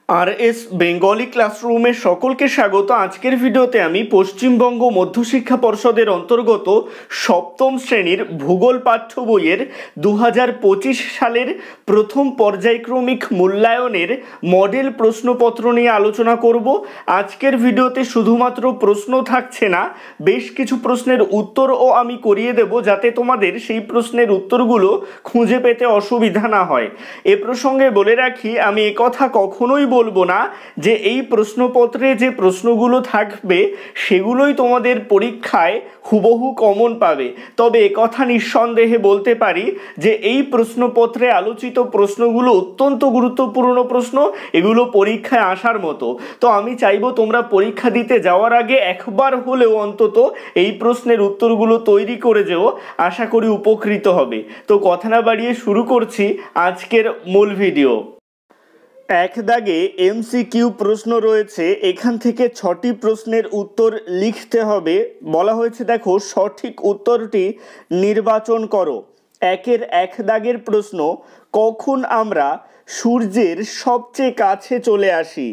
RS Bengali क्लासरूमे सकलके स्वागत। आजकेर भिडियोते आमी पश्चिमबंग मध्यशिक्षा पर्षदेर अंतर्गत सप्तम श्रेणीर भूगोल पाठ्य बइयेर 2025 सालेर प्रथम पर्यायक्रमिक मूल्यायनेर मडेल प्रश्नपत्र निये आलोचना करब। आजकेर भिडियोते शुधुमात्र प्रश्न थाकछे ना, बेश किछु प्रश्नेर उत्तरও आमी करिये देब जाते तोमादेर सेई प्रश्नेर उत्तरगुलो खुंजे पेते असुविधा ना हय। ए प्रसंगे बोले राखी आमी ए कथा कखनोई বলবো না যে এই প্রশ্নপত্রে যে প্রশ্নগুলো থাকবে সেগুলোই তোমাদের পরীক্ষায় হুবহু কমন পাবে। তবে একথা নিঃসন্দেহে বলতে পারি যে এই প্রশ্নপত্রে আলোচিত প্রশ্নগুলো অত্যন্ত গুরুত্বপূর্ণ প্রশ্ন, এগুলো পরীক্ষায় আসার মতো। তো আমি চাইবো তোমরা পরীক্ষা দিতে যাওয়ার আগে একবার হলেও অন্তত এই প্রশ্নের উত্তরগুলো তৈরি করে যেও, আশা করি উপকৃত হবে। তো কথা না বাড়িয়ে শুরু করছি আজকের মূল ভিডিও। এক দাগে এমসিকিউ প্রশ্ন রয়েছে, এখান থেকে ৬টি প্রশ্নের উত্তর লিখতে হবে। বলা হয়েছে দেখো সঠিক উত্তরটি নির্বাচন করো। একের এক দাগের প্রশ্ন, কখন আমরা সূর্যের সবচেয়ে কাছে চলে আসি?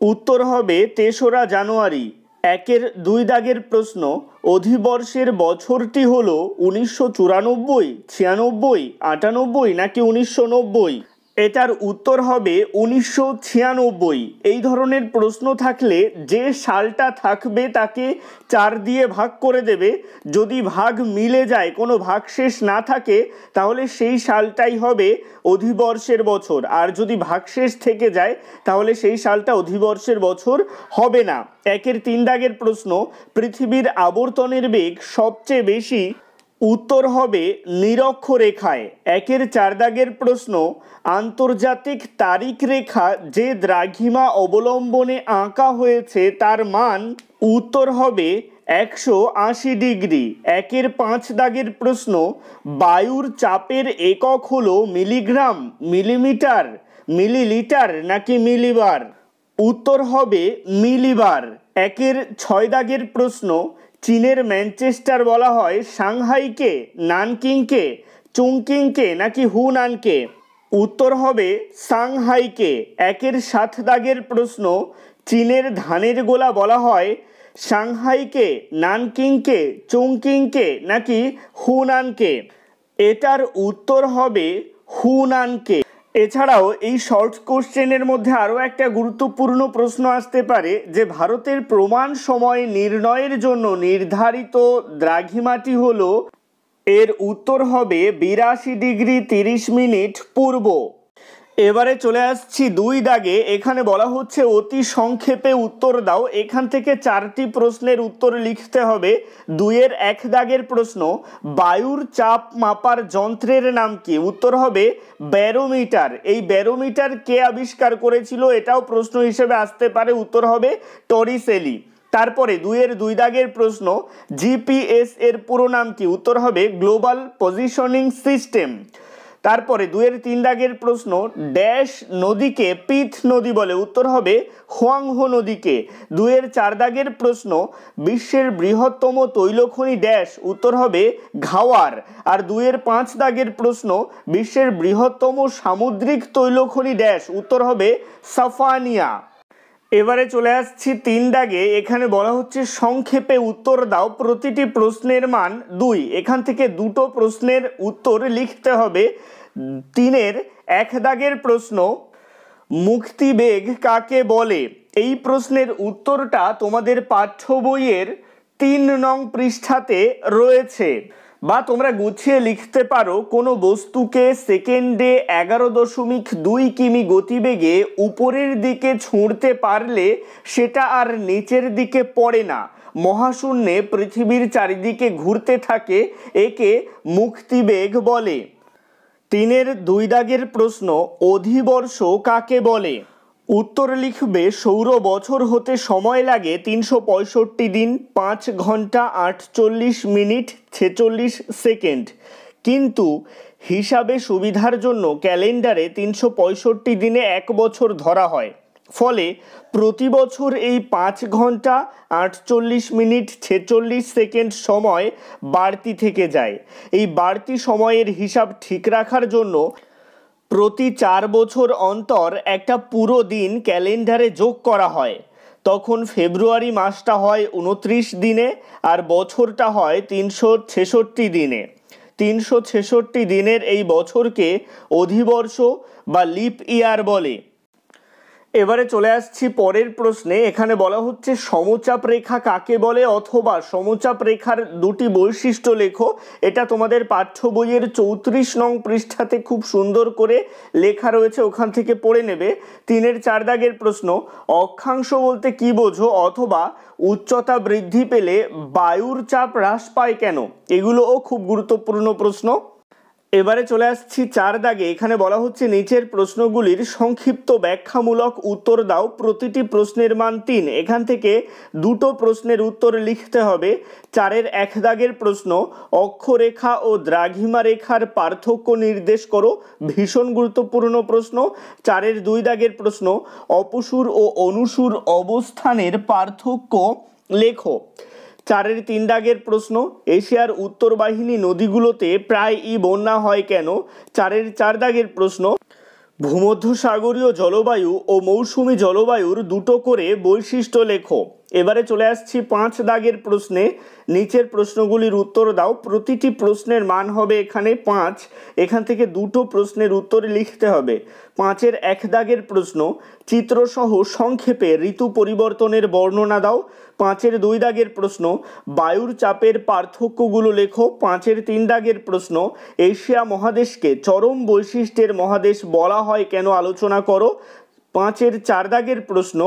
উত্তর হবে ৩রা জানুয়ারি। একের দুই দাগের প্রশ্ন, অধিবর্ষের বছরটি হলো ১৯৯৪, ৯৬, ৯৮ নাকি ১৯৯০? এটার উত্তর হবে ১৯৯৬। এই ধরনের প্রশ্ন থাকলে যে সালটা থাকবে তাকে ৪ দিয়ে ভাগ করে দেবে। যদি ভাগ মিলে যায়, কোনো ভাগশেষ না থাকে, তাহলে সেই সালটাই হবে অধিবর্ষের বছর। আর যদি ভাগশেষ থেকে যায় তাহলে সেই সালটা অধিবর্ষের বছর হবে না। একের ৩ দাগের প্রশ্ন, পৃথিবীর আবর্তনের বেগ সবচেয়ে বেশি? উত্তর হবে নিরক্ষরেখায়। একের ৪ দাগের প্রশ্ন, আন্তর্জাতিক তারিখ রেখা যে দ্রাঘিমা অবলম্বনে আঁকা হয়েছে তার মান? উত্তর হবে ১৮০ ডিগ্রি। একের ৫ দাগের প্রশ্ন, বায়ুর চাপের একক হলো মিলিগ্রাম, মিলিমিটার, মিলিলিটার নাকি মিলিবার? উত্তর হবে মিলিবার। একের ৬ দাগের প্রশ্ন, চীনের ম্যানচেস্টার বলা হয় সাংহাইকে, নানকিংকে, চুংকিংকে নাকি হুনানকে? উত্তর হবে সাংহাইকে। একের ৭ দাগের প্রশ্ন, চীনের ধানের গোলা বলা হয় সাংহাইকে, নানকিংকে, চুংকিংকে নাকি হুনানকে? এটার উত্তর হবে হুনানকে। এছাড়াও এই শর্ট কোশ্চেনের মধ্যে আরও একটা গুরুত্বপূর্ণ প্রশ্ন আসতে পারে যে ভারতের প্রমাণ সময় নির্ণয়ের জন্য নির্ধারিত দ্রাঘিমাটি হলো, এর উত্তর হবে ৮২ ডিগ্রি ৩০ মিনিট পূর্ব। এবারে চলে আসছি ২ দাগে। এখানে বলা হচ্ছে অতি সংক্ষেপে উত্তর দাও। এখান থেকে ৪টি প্রশ্নের উত্তর লিখতে হবে। ২-এর ১ দাগের প্রশ্ন, বায়ুর চাপ মাপার যন্ত্রের নাম কি? উত্তর হবে ব্যারোমিটার। এই ব্যারোমিটার কে আবিষ্কার করেছিল? এটাও প্রশ্ন হিসেবে আসতে পারে। উত্তর হবে টরিসেলি। তারপরে ২-এর ২ দাগের প্রশ্ন, জিপিএস এর পুরো নাম কি? উত্তর হবে গ্লোবাল পজিশনিং সিস্টেম। তারপরে ২-এর ৩ দাগের প্রশ্ন, ড্যাশ নদীকে পিথ নদী বলে? উত্তর হবে হোয়াংহো নদীকে। ২-এর ৪ দাগের প্রশ্ন, বিশ্বের বৃহত্তম তৈলখনি ড্যাশ? উত্তর হবে ঘাওয়ার। আর ২-এর ৫ দাগের প্রশ্ন, বিশ্বের বৃহত্তম সামুদ্রিক তৈলখনি ড্যাশ? উত্তর হবে সাফানিয়া। এবারে চলে আসছি ৩ দাগে। এখানে বলা হচ্ছে সংক্ষেপে উত্তর দাও, প্রতিটি প্রশ্নের মান ২। এখান থেকে দুটো প্রশ্নের উত্তর লিখতে হবে। ৩-এর ১ দাগের প্রশ্ন, মুক্তিবেগ কাকে বলে? এই প্রশ্নের উত্তরটা তোমাদের পাঠ্য বইয়ের ৩ নং পৃষ্ঠাতে রয়েছে, বা তোমরা গুছিয়ে লিখতে পারো, কোনো বস্তুকে সেকেন্ডে ১১.২ কিমি গতিবেগে উপরের দিকে ছুঁড়তে পারলে সেটা আর নিচের দিকে পড়ে না, মহাশূন্যে পৃথিবীর চারিদিকে ঘুরতে থাকে, একে মুক্তিবেগ বলে। ৩-এর ২ দাগের প্রশ্ন, অধিবর্ষ কাকে বলে? উত্তর লিখবে সৌর বছর হতে সময় লাগে ৩৬৫ দিন, ৫ ঘন্টা ৪৮ মিনিট ৪৬ সেকেন্ড, কিন্তু হিসাবে সুবিধার জন্য ক্যালেন্ডারে ৩৬৫ দিনে ১ বছর ধরা হয়। ফলে প্রতি বছর এই ৫ ঘন্টা ৪৮ মিনিট ৪৬ সেকেন্ড সময় বাড়তি থেকে যায়। এই বাড়তি সময়ের হিসাব ঠিক রাখার জন্য প্রতি 4 বছর অন্তর একটা পুরো দিন ক্যালেন্ডারে যোগ করা হয়, তখন ফেব্রুয়ারি মাসটা হয় 29 দিনে আর বছরটা হয় 366 দিনে। 366 দিনের এই বছরকে অধিবর্ষ বা লিপ ইয়ার বলে। এবারে চলে আসছি পরের প্রশ্নে। এখানে বলা হচ্ছে সমচাপ রেখা কাকে বলে অথবা সমচাপ রেখার দুটি বৈশিষ্ট্য লেখো। এটা তোমাদের পাঠ্য বইয়ের 34 নং পৃষ্ঠাতে খুব সুন্দর করে লেখা রয়েছে, ওখান থেকে পড়ে নেবে। 3-এর 4 দাগের প্রশ্ন, অক্ষাংশ বলতে কি বোঝো অথবা উচ্চতা বৃদ্ধি পেলে বায়ুর চাপ হ্রাস পায় কেন? এগুলোও খুব গুরুত্বপূর্ণ প্রশ্ন। এবারে চলে আসছি 4 দাগে। এখানে বলা হচ্ছে নিচের প্রশ্নগুলির সংক্ষিপ্ত ব্যাখ্যামূলক উত্তর দাও, প্রতিটি প্রশ্নের মান 3। এখান থেকে দুটো প্রশ্নের উত্তর লিখতে হবে। 4-এর 1 দাগের প্রশ্ন, অক্ষরেখা ও দ্রাঘিমা রেখার পার্থক্য নির্দেশ করো। ভীষণ গুরুত্বপূর্ণ প্রশ্ন। 4-এর 2 দাগের প্রশ্ন, অপসূর ও অনুসূর অবস্থানের পার্থক্য লেখো। 4-এর 3 দাগের প্রশ্ন, এশিয়ার উত্তর বাহিনী নদীগুলোতে প্রায়ই বন্যা হয় কেন? 4-এর 4 দাগের প্রশ্ন, ভূমধ্যসাগরীয় জলবায়ু ও মৌসুমী জলবায়ুর দুটো করে বৈশিষ্ট্য লেখো। এবারে চলে আসছি 5 দাগের প্রশ্নে, নিচের প্রশ্নগুলির উত্তর দাও। প্রতিটি প্রশ্নের মান হবে এখানে 5। এখান থেকে দুটো প্রশ্নের উত্তর লিখতে হবে। 5-এর 1 দাগের প্রশ্ন, চিত্রসহ সংক্ষেপে ঋতু পরিবর্তনের বর্ণনা দাও। 5-এর 2 দাগের প্রশ্ন, বায়ুর চাপের পার্থক্যগুলো লেখো। 5-এর 3 দাগের প্রশ্ন, এশিয়া মহাদেশকে চরম বৈশিষ্ট্যের মহাদেশ বলা হয় কেন আলোচনা করো। 5-এর 4 দাগের প্রশ্ন,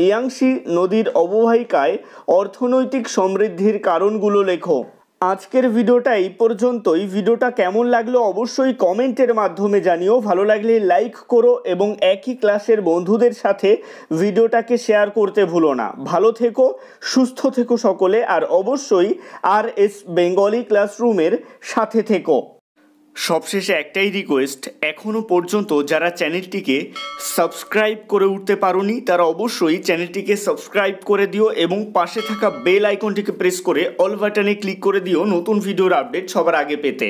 ইয়াংসি নদীর অববাহিকায় অর্থনৈতিক সমৃদ্ধির কারণগুলো লেখো। আজকের ভিডিওটা এই পর্যন্তই। ভিডিওটা কেমন লাগলো অবশ্যই কমেন্টের মাধ্যমে জানিও। ভালো লাগলে লাইক করো এবং একই ক্লাসের বন্ধুদের সাথে ভিডিওটাকে শেয়ার করতে ভুলো না। ভালো থেকো, সুস্থ থেকো সকলে, আর অবশ্যই RS বেঙ্গলি ক্লাসরুমের সাথে থেকো। সবশেষে একটাই রিকোয়েস্ট, এখনও পর্যন্ত যারা চ্যানেলটিকে সাবস্ক্রাইব করে উঠতে পারোনি তারা অবশ্যই চ্যানেলটিকে সাবস্ক্রাইব করে দিও এবং পাশে থাকা বেল আইকনটিকে প্রেস করে অল বাটনে ক্লিক করে দিও নতুন ভিডিওর আপডেট সবার আগে পেতে।